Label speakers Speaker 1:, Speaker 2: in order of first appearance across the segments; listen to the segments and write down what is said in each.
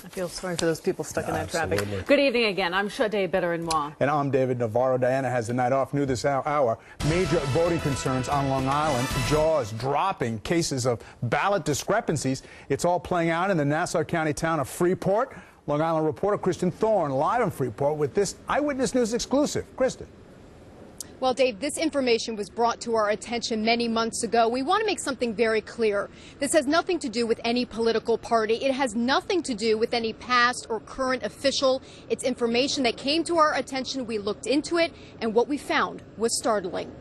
Speaker 1: I feel sorry for those people stuck in that traffic.
Speaker 2: Absolutely.
Speaker 1: Good evening again. I'm Sade Better-Noir.
Speaker 2: And I'm David Navarro. Diana has the night off. New this hour. Major voting concerns on Long Island. Jaws dropping. Cases of ballot discrepancies. It's all playing out in the Nassau County town of Freeport. Long Island reporter Kristen Thorne live in Freeport with this Eyewitness News exclusive. Kristen.
Speaker 3: Well, Dave, this information was brought to our attention many months ago. We want to make something very clear. This has nothing to do with any political party. It has nothing to do with any past or current official. It's information that came to our attention. We looked into it, and what we found was startling.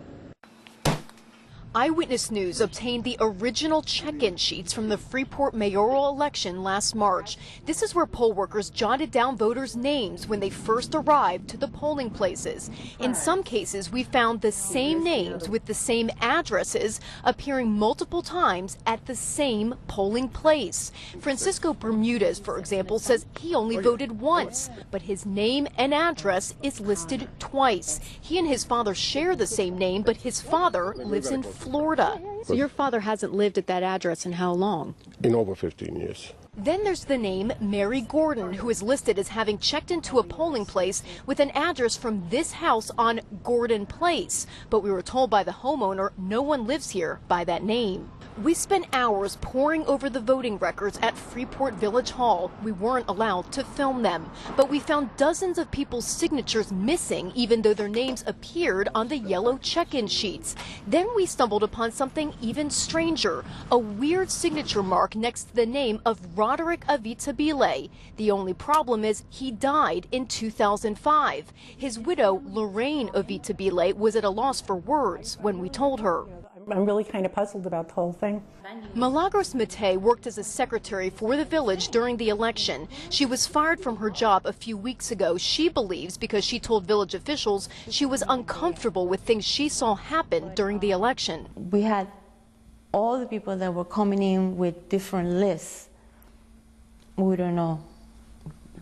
Speaker 3: Eyewitness News obtained the original check-in sheets from the Freeport mayoral election last March. This is where poll workers jotted down voters' names when they first arrived to the polling places. In some cases, we found the same names with the same addresses appearing multiple times at the same polling place. Francisco Bermudez, for example, says he only voted once, but his name and address is listed twice. He and his father share the same name, but his father lives in Florida. So your father hasn't lived at that address in how long?
Speaker 4: In over 15 years.
Speaker 3: Then there's the name Mary Gordon, who is listed as having checked into a polling place with an address from this house on Gordon Place. But we were told by the homeowner no one lives here by that name. We spent hours poring over the voting records at Freeport Village Hall. We weren't allowed to film them, but we found dozens of people's signatures missing, even though their names appeared on the yellow check-in sheets. Then we stumbled upon something even stranger, a weird signature mark next to the name of Roderick Avitabile. The only problem is he died in 2005. His widow, Lorraine Avitabile, was at a loss for words when we told her.
Speaker 5: I'm really kind of puzzled about the whole thing.
Speaker 3: Milagros Matei worked as a secretary for the village during the election. She was fired from her job a few weeks ago. She believes because she told village officials she was uncomfortable with things she saw happen during the election.
Speaker 6: We had all the people that were coming in with different lists. We don't know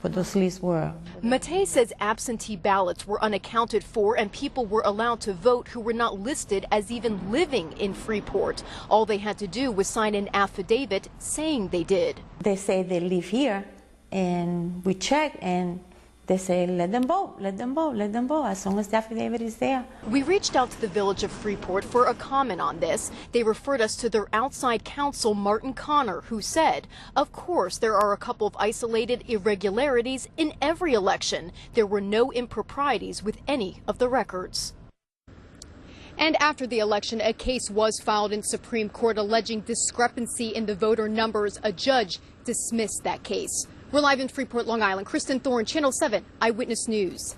Speaker 6: what those lists were.
Speaker 3: Matei says absentee ballots were unaccounted for and people were allowed to vote who were not listed as even living in Freeport. All they had to do was sign an affidavit saying they did.
Speaker 6: They say they live here, and we check, and they say let them vote, let them vote, let them vote, as long as the affidavit is there.
Speaker 3: We reached out to the village of Freeport for a comment on this. They referred us to their outside counsel, Martin Connor, who said, of course, there are a couple of isolated irregularities in every election. There were no improprieties with any of the records. And after the election, a case was filed in Supreme Court alleging discrepancy in the voter numbers. A judge dismissed that case. We're live in Freeport, Long Island. Kristen Thorne, Channel 7 Eyewitness News.